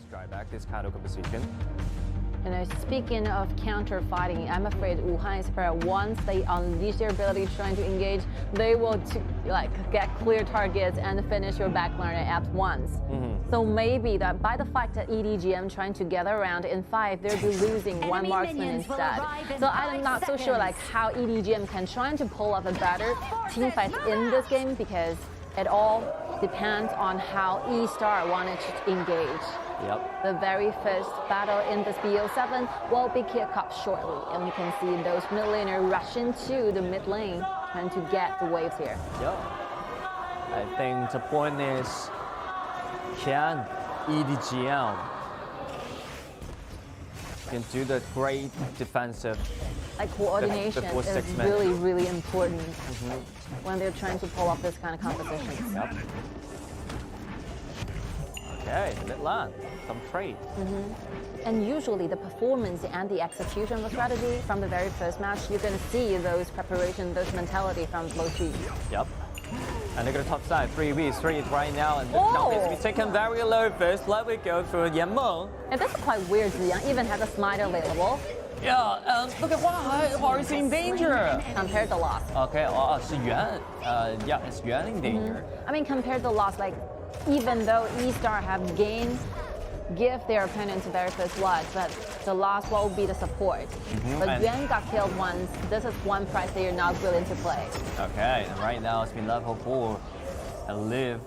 drive back this kind of composition. You know, speaking of counter fighting, I'm afraid Highfive, once they unleash their ability trying to engage, they will get clear targets and finish your backline at once. So maybe that by the fact that EDG.M trying to gather around in 5, they'll be losing one marksman instead. So I'm not so sure how EDG.M can try to pull off a better team fight in this game, because it all depends on how eStar wanted to engage. Yep. The very first battle in this BO7 will be kicked off shortly, and we can see those mid laners rushing to the mid lane trying to get the waves here. Yep. I think the point is, can EDG.M can do the great defensive coordination is really, really important when they're trying to pull off this kind of composition. Yep. Okay, mid lane, some trade. And usually the performance and the execution of the strategy from the very first match, you're going to see those preparation, those mentality from both teams. Yep. And they're going to top side 3v3 right now, and now it's been taken very low first. Let me go for Yanmeng. And that's quite weird, Ziyang even has a smite available. Yeah, look at Huahai is in danger. Compared to loss. Okay, it's Yuan. Yeah, it's Yuan in danger. I mean, compared to loss, even though eStar have give their opponents very first blood, but the loss will be the support. But Yuan got killed once. This is one price they are not willing to play. Okay, and right now it's been level 4 and live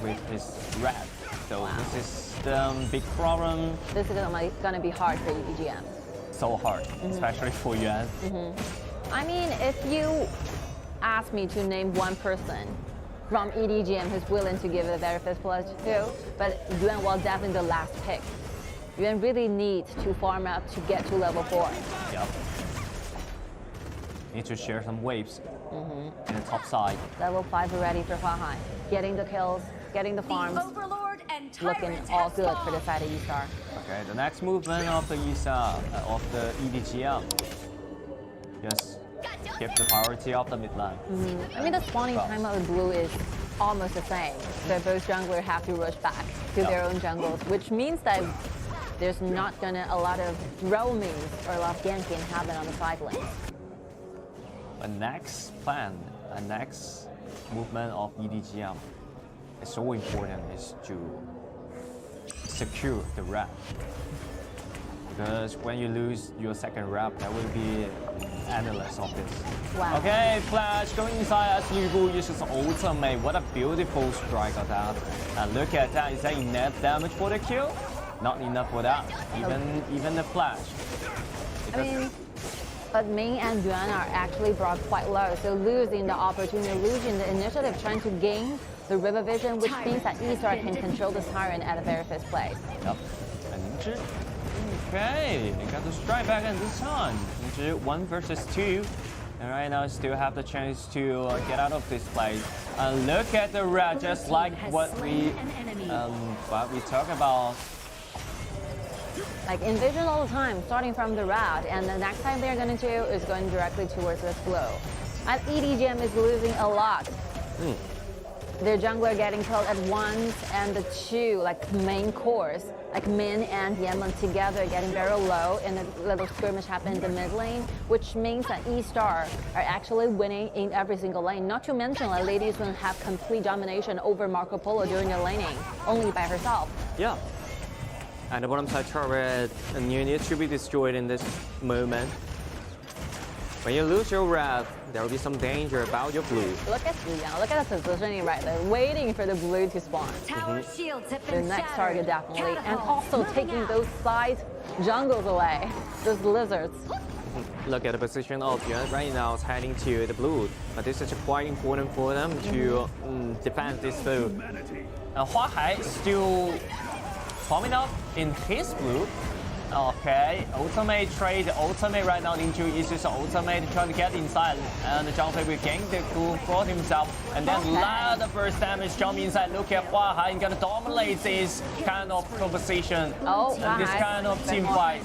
with his rat. So this is the big problem. This is gonna be hard for EDG.M. So hard, especially for Yuan. I mean, if you ask me to name one person from EDG.M who's willing to give it a very first blood to, but Yuan was definitely the last pick. Yuan really needs to farm up to get to level 4. Yep. Need to share some waves in the top side. Level 5 already for Huahai. Getting the kills, getting the farms, looking all good for the side of eStar. Okay, the next movement of the EDG.M. Just give the priority of the mid lane. I mean, the spawning time of the blue is almost the same. So both junglers have to rush back to their own jungles, which means that there's not gonna a lot of roaming or a lot of ganking happen on the side lane. A next movement of EDG.M is so important is to secure the rep. Because when you lose your second rep, there will be endless of this. Wow. Okay, Flash going inside as Yu uses ultimate. What a beautiful strike of that. And look at that, is that enough damage for the kill? Not enough for that, even the Flash. I mean, but Ming and Yuan are actually brought quite low, so losing the opportunity, losing the initiative, trying to gain the river vision, which means that eStar can control the Tyrant at the very first place. Yep. And okay, they got the strike back in this time. 1 versus 2. And right now still have the chance to get out of this place. And look at the red, just like what we talk about. Envision all the time, starting from the red, and the next time they're going to do is going directly towards this blow. And EDG.M is losing a lot. Their jungler getting killed at once, and the two main cores, Min and Yanmeng together getting very low, and a little skirmish happened in the mid lane, which means that eStar are actually winning in every single lane. Not to mention that Ladies will have complete domination over Marco Polo during the laning, only by herself. Yeah. And the bottom side turret needs to be destroyed in this moment. When you lose your red, there will be some danger about your blue. Look at Ziyang, look at the positioning right there, waiting for the blue to spawn. The next target definitely, and also taking those side jungles away, those lizards. Look at the position of Yuan right now, it's heading to the blue, but this is quite important for them to defend this blue. Huahai still forming up in his blue. Okay, ultimate trade, ultimate right now into is just ultimate trying to get inside, and Zhang will gain the cool for himself, and then let the first damage jump inside. Look at Huahai gonna dominate this kind of composition and this kind of team fight.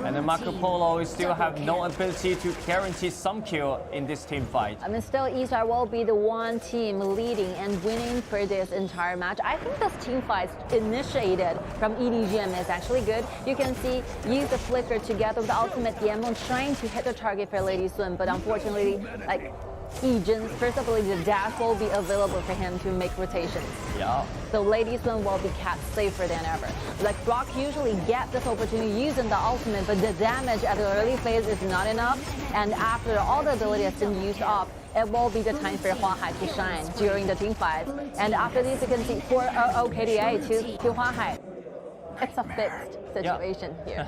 And then Marco Polo still have no ability to guarantee some kill in this team fight. I mean, still, eStar will be the one team leading and winning for this entire match. I think this team fight initiated from EDG.M is actually good. You can see, use the flicker together with the ultimate Diamond trying to hit the target for Lady Sun, but unfortunately, like, Ejin's first ability, the dash will be available for him to make rotations. Yeah. So Lady Sun will be kept safer than ever. Like Brock usually gets this opportunity using the ultimate, but the damage at the early phase is not enough. And after all the ability has been used up, it will be the time for Highfive to shine during the team fight. And after this, you can see 4-0 KDA to Highfive. It's a fixed situation here.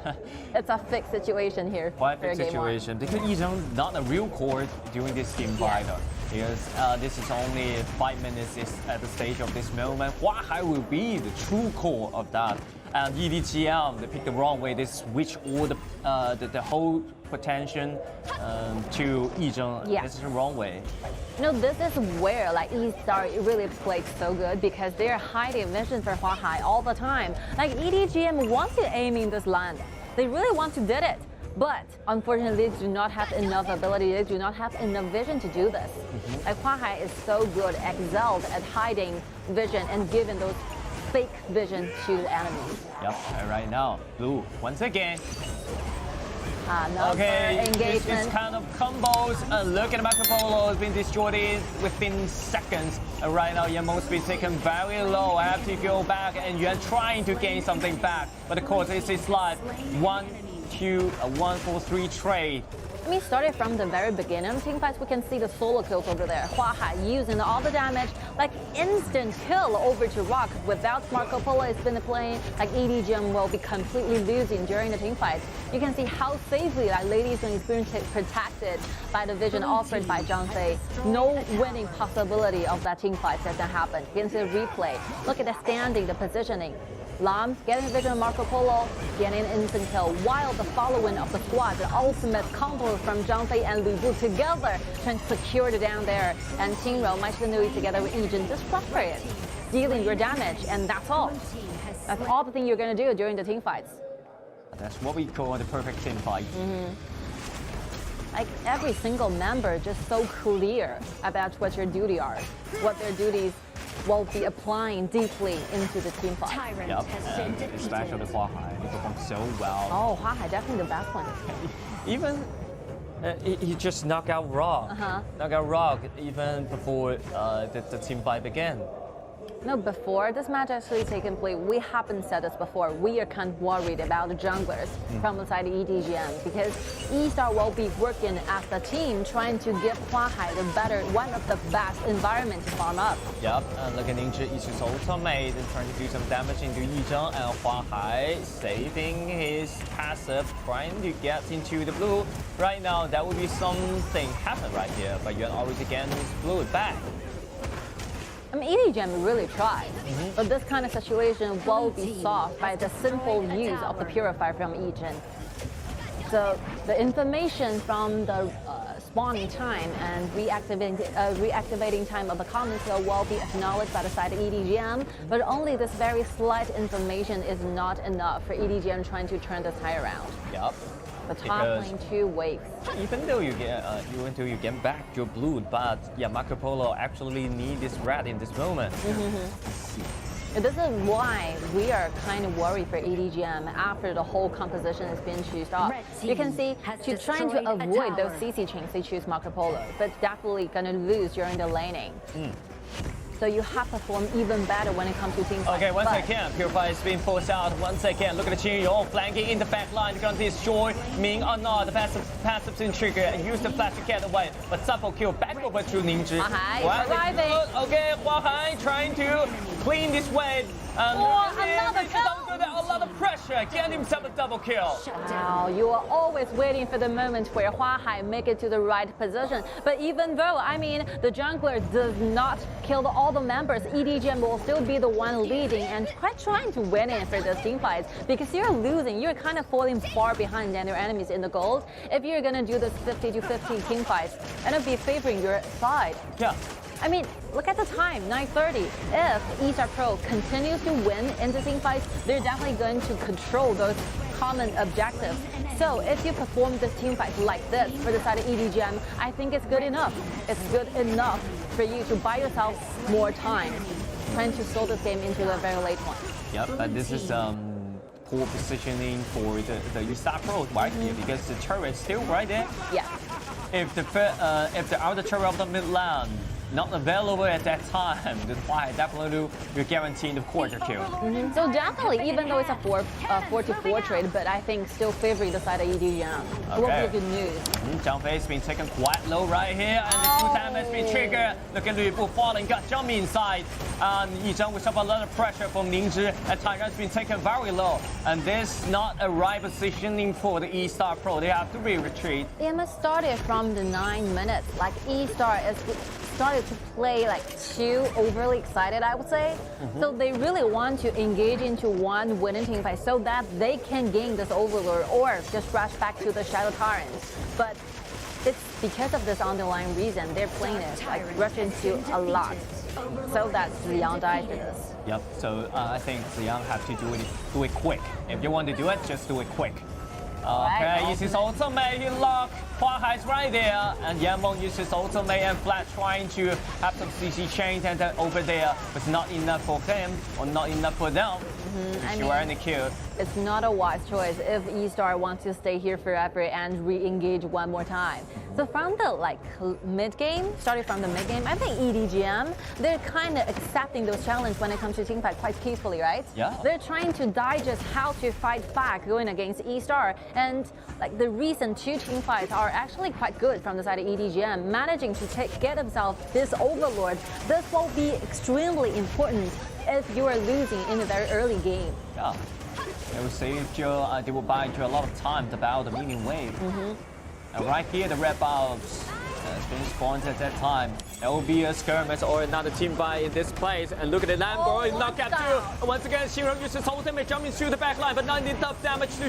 It's a fixed situation here. Quite a fixed situation because Ejin not a real core during this team fight. Because this is only 5 minutes at the stage of this moment. Highfive will be the true core of that. And EDG.M, they picked the wrong way. They switch all the whole potential to Ejin. Yeah. This is the wrong way. You know, this is where like eStar really played so good because they're hiding vision for Highfive all the time. Like EDG.M wants to aim in this land. They really want to did it. But unfortunately, they do not have enough ability. They do not have enough vision to do this. Like Highfive is so good, excelled at hiding vision and giving those fake vision to the enemies. Yep, and right now, Blue, once again. Okay, engagement. This kind of combos. Look at Marco Polo has been destroyed within seconds. And right now, Yammo's been taken very low. I have to go back, and you're trying to gain something back. But of course, it's like 1, 2, 1, 4, 3 trade. I mean, started from the very beginning team fights, we can see the solo kills over there. Highfive using all the damage, like instant kill over to Rock. Without Marco Polo, it's been playing, like EDG.M will be completely losing during the team fights. You can see how safely like Lady Sun is being protected by the vision offered by Zhang. No winning possibility of that team fight doesn't happen. You can see the replay. Look at the standing, the positioning. Lam getting vision of Marco Polo, getting an instant kill, while the following of the squad, the ultimate combo from Zhang and Lu Bu together trying to secure it down there. And Qingro, Maishinui together with Ejin, just frustrated, dealing your damage, and that's all. That's all the thing you're going to do during the team fights. That's what we call the perfect team fight. Like every single member just so clear about what your duty are, what their duties will be applying deeply into the team fight. Yep, and especially Highfive, he performed so well. Oh, Highfive, definitely the best one. Even he just knocked out Rock. Knocked out Rock even before the team fight began. No, before this match actually taken place, we haven't said this before. We are kind of worried about the junglers from the side of EDG.M because eStar will be working as a team trying to give Highfive the better, one of the best environment to farm up. Yep, and look at Ninja Ishi's ultimate and trying to do some damage into Ejin, and Highfive saving his passive, trying to get into the blue. Right now, that would be something happen right here, but Yuan always again his blue back. I mean, EDG.M really tried, but this kind of situation will be solved by the simple use of the Purifier from Ejin. So the information from the spawning time and reactivating time of the common skill will be acknowledged by the side of EDG.M, but only this very slight information is not enough for EDG.M trying to turn the tide around. Yep. The top lane 2 wakes. Even though you get back your blue, but yeah, Marco Polo actually need this red in this moment. This is why we are kind of worried for EDG.M after the whole composition has been chosen off. You can see, to trying to avoid those CC chains, they choose Marco Polo, but definitely gonna lose during the laning. So you have to perform even better when it comes to team fight. Okay, once again, Purify is being forced out. Once again, look at the Qingyo flanking in the back line. Gonna destroy Ming or not. The passive in trigger and use the flash to get away. But Supple kill back over to Ningzhi. Arriving. Okay, Highfive trying to clean this wave. Another kill. A lot of pressure. Get himself a double kill. Wow, you are always waiting for the moment where Highfive make it to the right position. But even though, I mean, the jungler does not kill all the members, EDG.M will still be the one leading and quite trying to win it for this team fights because you're losing. You're kind of falling far behind than your enemies in the gold. If you're gonna do this 50-50 team fights, and it'll be favoring your side. Yeah. I mean, look at the time, 9:30. If eStarPro continues to win in the team fights, they're definitely going to control those common objectives. So if you perform this team fight like this for the side of EDG.M, I think it's good enough. It's good enough for you to buy yourself more time trying to slow this game into the very late one. Yep, but this is poor positioning for the eStarPro right here because the turret's still right there. Yeah. If the outer turret of the mid lane not available at that time, the fight definitely will guarantee the quarter kill. So definitely, even though it's a 4-4 trade, but I think still favoring the side of EDG.M. It will be good news. Zhang Fei's been taken quite low right here, and the 2-time has been triggered. Look at Lu Bu falling, got Zhang Mi inside. Yi Zheng will suffer a lot of pressure from Ning Zhi, and Tairan's been taken very low. And this is not a right positioning for the eStarPro. They have to retreat. They must started from the 9 minutes. Like eStar is started to play like too overly excited, I would say. So they really want to engage into one winning team fight so that they can gain this overlord or just rush back to the Shadow Tyrants. But it's because of this underlying reason they're playing it, like rush into a lot. So that Ziyang died for this. Yep, so I think Ziyang have to do it quick. If you want to do it, just do it quick. Okay, uses ultimate, he locked. Highfive's right there, and Yanmeng uses ultimate and Flash trying to have some CC chains and then over there, but it's not enough for him or not enough for them. It's not a wise choice if eStar wants to stay here forever and re-engage one more time. So from the mid game, starting from the mid game, I think EDG.M, they're kind of accepting those challenges when it comes to teamfight quite peacefully, right? Yeah. They're trying to digest how to fight back going against eStar, and the recent 2 teamfights are actually quite good from the side of EDG.M, managing to get themselves this overlord. This will be extremely important if you are losing in the very early game. Yeah, they will save you, they will buy you a lot of time to battle the minion wave. And right here, the red bulbs has been spawned at that time. There will be a skirmish or another team fight in this place. And look at the Lambo, knock out two. Once again, Shiro uses ultimate, jumping through the back line, but not enough damage to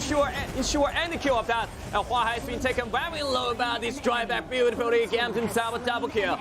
ensure any kill of that. And Hua has been taken very low about this drive back beautifully. Gams himself a double kill.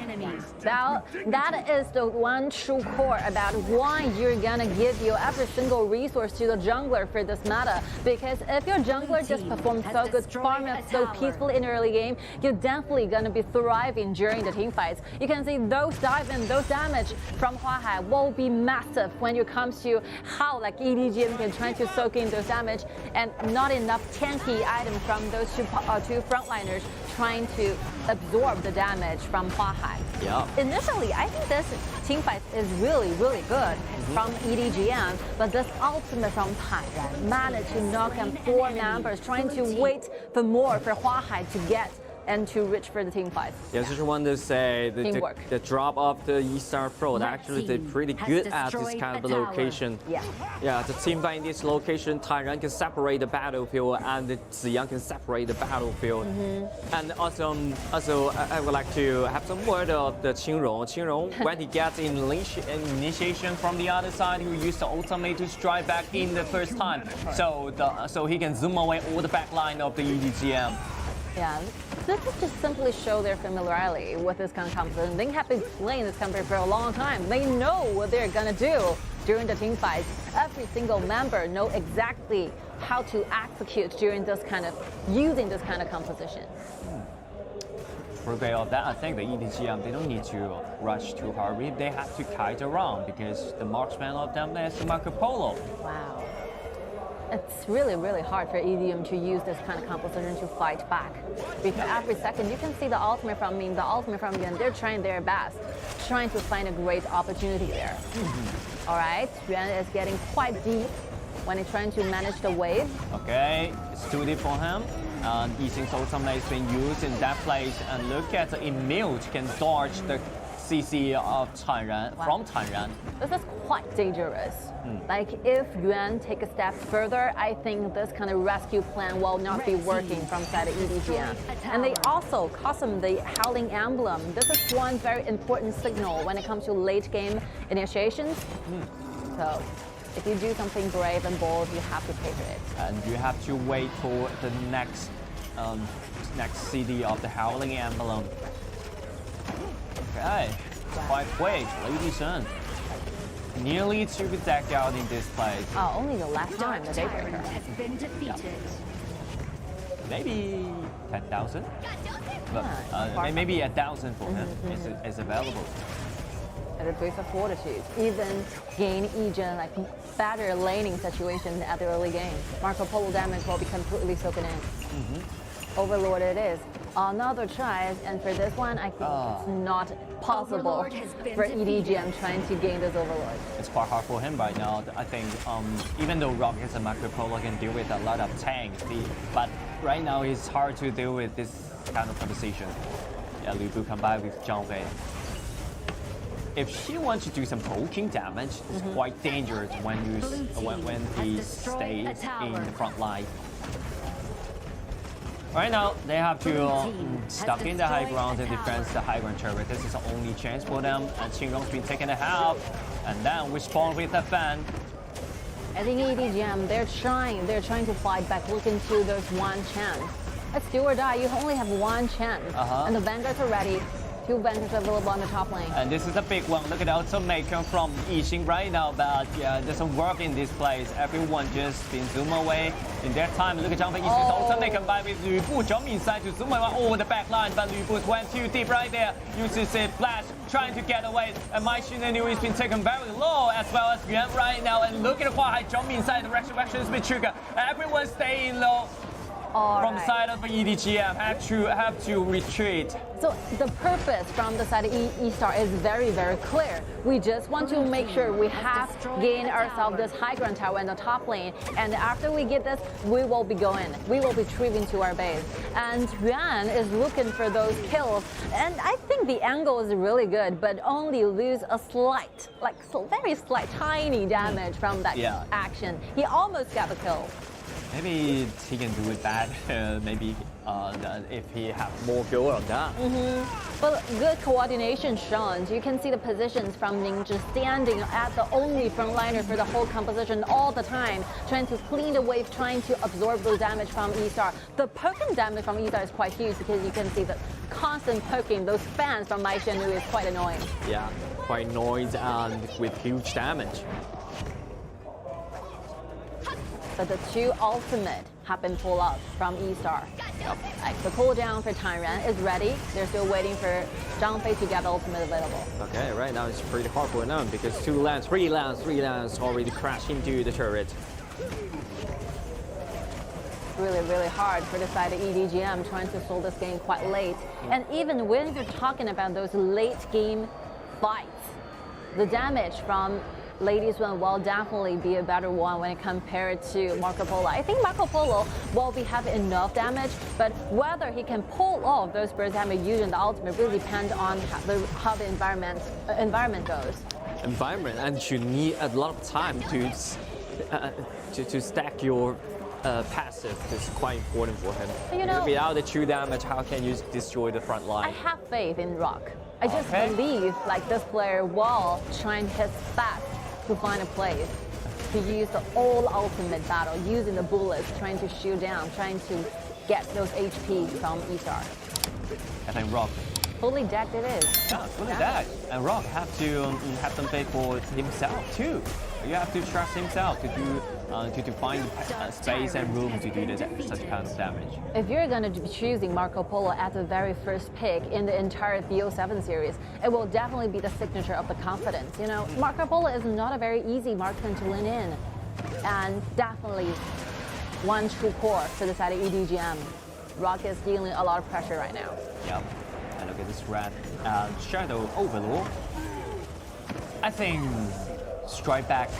Well, that is the one true core about why you're gonna give your every single resource to the jungler for this meta. Because if your jungler just performs so good, farm up so peacefully in the early game, you're definitely gonna be thriving during the team fights. You can see those dive and those damage from Highfive will be massive when it comes to how EDG.M can try to soak in those damage, and not enough tanky items from those two frontliners trying to absorb the damage from Highfive. Yeah. Initially, I think this team fight is really, really good from EDG.M, but this ultimate from Tairan managed to knock down 4 members, trying to wait for more for Highfive to get and to reach for the team fight. Yeah, I just want to say the drop of the eStarPro, they actually did pretty good at this kind of location. Yeah, the team fight in this location, Tairan can separate the battlefield and Ziyang can separate the battlefield. And also I would like to have some word of the Qingrong. Qingrong, when he gets initiation from the other side, he will use the ultimate to strike back in the first time. So he can zoom away all the back line of the EDG.M. Yeah, this is just simply show their familiarity with this kind of competition. They have been playing this competition for a long time. They know what they're gonna do during the team fights. Every single member know exactly how to execute during this kind of, using this kind of composition. For of that, I think the EDG.M, they don't need to rush too hard. They have to kite around because the marksman of them is Marco Polo. Wow. It's really, really hard for EDG.M to use this kind of composition to fight back. Because every second you can see the ultimate from Ming, the ultimate from Yuan, they're trying their best, trying to find a great opportunity there. All right, Yuan is getting quite deep when he's trying to manage the wave. Okay, it's too deep for him. Yixing's ultimate has been used in that place, and look at the Emil can dodge the CC of Tairan, from Tairan. This is quite dangerous. If Yuan take a step further, I think this kind of rescue plan will not be working from side of EDG.M. And they also custom the Howling Emblem. This is one very important signal when it comes to late game initiations. So if you do something brave and bold, you have to pay for it. And you have to wait for the next CD of the Howling Emblem. Okay, quite quick, ladies and nearly to be decked out in this place. Oh, only the last time the Daybreaker. Has been defeated. Maybe 10,000? But Yeah, maybe 1,000 for him is available. At a boost of fortitude, even gain EDG like better laning situation at the early game. Marco Polo damage will be completely soaking in. Overlord it is. Another try, and for this one, I think it's not possible for EDG.M trying to gain this Overlord. It's quite hard for him right now. I think even though Rockets and Marco Polo can deal with a lot of tanks, but right now it's hard to deal with this kind of composition. Yeah, Lu Bu combined with Zhang. If she wants to do some poking damage, it's quite dangerous when he stays in the front line. Right now, they have to stuck in the high ground and defend the high ground turret. This is the only chance for them. And Qingrong's been taking a half, and then we spawn with a fan. I think EDG.M, they're trying to fight back, look into there's one chance. Let's do or die, you only have one chance. And the Vanguards are ready. 2 Vanguards available on the top lane. And this is a big one. Look at the ultimate from Yixing right now, but yeah, it doesn't work in this place. Everyone just been zoom away. In that time, look at Zhang Fei Yixing's ultimate combined with Lu Bu jumping inside to zoom away over the back line, but Lu Bu went too deep right there. Uses a flash, trying to get away. And my Shinanu has been taken very low, as well as Yuan right now. And look at Huahai jumping inside the resurrection has been triggered. Everyone staying low. From the side of EDG.M, have to retreat. So the purpose from the side of eStar is very, very clear. We just want to make sure we have gained ourselves this high ground tower in the top lane, and after we get this, we will be going. We will be retrieving to our base. And Yuan is looking for those kills, and I think the angle is really good, but only lose a slight, like very slight, tiny damage from that action. He almost got the kill. Maybe he can do it bad. Maybe if he have more goal on that. But good coordination shown. You can see the positions from Ninja standing at the only frontliner for the whole composition all the time, trying to clean the wave, trying to absorb the damage from eStar. The poking damage from eStar is quite huge because you can see the constant poking. Those fans from Mai Xianlu is quite annoying. Yeah, quite noise and with huge damage. But the 2 ultimate have been pulled up from eStar. Like the cooldown for Tyrant is ready. They're still waiting for Zhang Fei to get the ultimate available. Okay, right now it's pretty hard for them because 3 lands already crashed into the turret. Really, really hard for the side of EDG.M trying to solve this game quite late. And even when you're talking about those late game fights, the damage from Ladies One will definitely be a better one when compared to Marco Polo. I think Marco Polo will have enough damage, but whether he can pull off those burst damage using the ultimate really depends on how the environment goes. Environment, and you need a lot of time to stack your passive. Is quite important for him. You know, without the true damage, how can you destroy the front line? I have faith in Rock. I just believe like this player will try his best to find a place to use the all ultimate battle, using the bullets, trying to shoot down, trying to get those HP from eStar. I think Rock. Fully decked it is. Yeah, fully decked. And Rock have to have some faith for himself too. You have to trust himself to do to find space and room to do such kind of damage. If you're going to be choosing Marco Polo as the very first pick in the entire BO7 series, it will definitely be the signature of the confidence. You know, Marco Polo is not a very easy marksman to lean in, and definitely one true core for the side of EDG.M. Rock is dealing a lot of pressure right now. Yep. And look at this red Shadow Overlord. I think strike back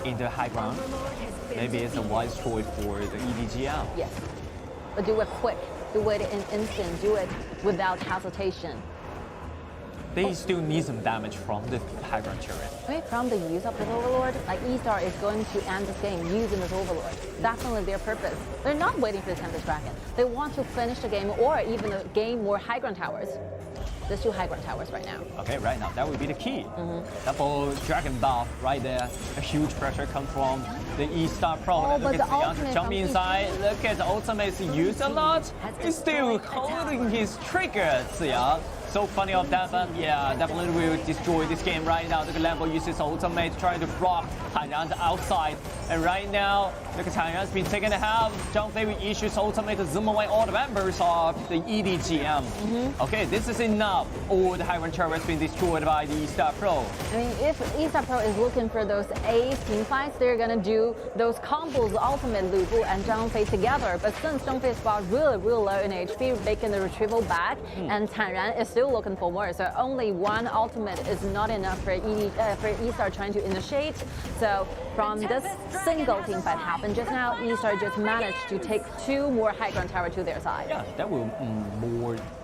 into high ground. Maybe it's a wise choice for the EDG.M. Yes, but do it quick, do it in instant, do it without hesitation. They still need some damage from the high ground turret. I mean, from the use of this Overlord, like eStar is going to end this game using this Overlord. Definitely their purpose. They're not waiting for the Tempest Dragon. They want to finish the game or even gain more high ground towers. There's 2 high ground towers right now. Okay, right now, that would be the key. Double Dragon Buff right there. A huge pressure comes from the eStarPro. But the ultimate jump inside. Look at the ultimate used a lot. He's still holding his triggers, yeah. so funny of that, but yeah, definitely will destroy this game right now. The Lambo uses ultimate trying to block Taiyan's outside. And right now, look at Taiyan's been taken to half. Zhang will issues ultimate to zoom away all the members of the EDG.M. Okay, this is enough. All the high run turret has been destroyed by the eStarPro. I mean, if eStarPro is looking for those ace team fights, they're gonna do those combos, ultimate Lu Bu and Zhang Fei together. But since Zhang Fei is really low in HP, making the retrieval back, and Taiyan is still looking for more. So only one ultimate is not enough for eStar trying to initiate. So from this single team fight happened just now, eStar just managed to take 2 more high ground tower to their side. Yeah, that will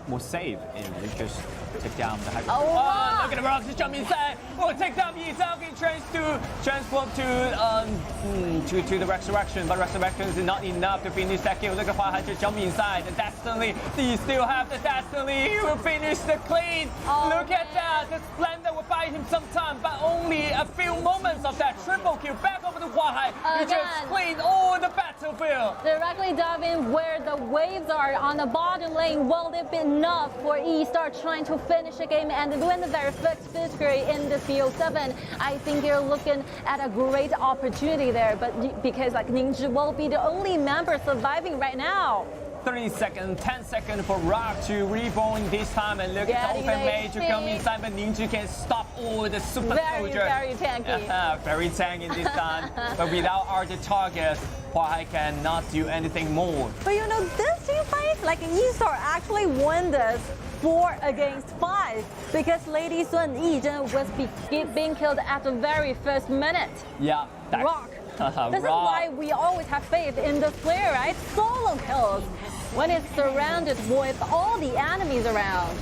more safe and just take down the high ground. Oh, wow. Look at the rocks just jump inside. Oh, take down Yizhao, he tries to transform to the resurrection, but resurrection is not enough to finish that kill. Look at Highfive just jump inside. The Destiny, he still have the Destiny. He will finish the clean. Oh, look at that. The Splendor will buy him some time, but only a few moments of that triple kill. Back over to Highfive. He just cleaned all the battlefield. Directly dive in where the waves are on the bottom lane. Will it be enough for eStar trying to finish the game and win their first victory in the CO7? I think you're looking at a great opportunity there, but because like Ning-Zhi will be the only member surviving right now. 30 seconds, 10 seconds for Rock to reborn this time, and look at the open mage to come inside, but Ning-Zhi can stop all the super soldiers. Very tanky. Very tanky this time, but without our target, Highfive cannot do anything more. But you know, this team fight, like eStar actually won this 4 against 5 because Lady Sun Yizhen was Being killed at the very first minute. Yeah, Rock. This is why we always have faith in this player, right? Solo kills when it's surrounded with all the enemies around.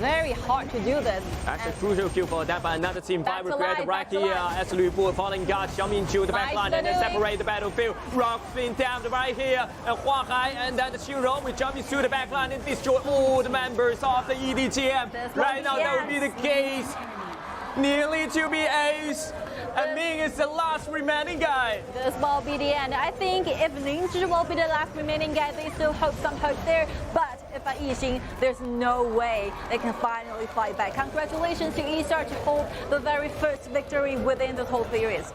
Very hard to do this. That's a crucial kill for that, but another team fight will create right here as Lu Bu falling guard jump into the back line and then separate the battlefield. Rock spin down right here, and Highfive and then the Shiro will jump into the back line and destroy all the members of the EDG.M. Right now, that would be the case. Nearly to be ace. And Ming is the last remaining guy. This will be the end. I think if Ning-Zhi will be the last remaining guy, they still have some hope there. But if at Yixing, there's no way they can finally fight back. Congratulations to eStar to hold the very first victory within the whole series.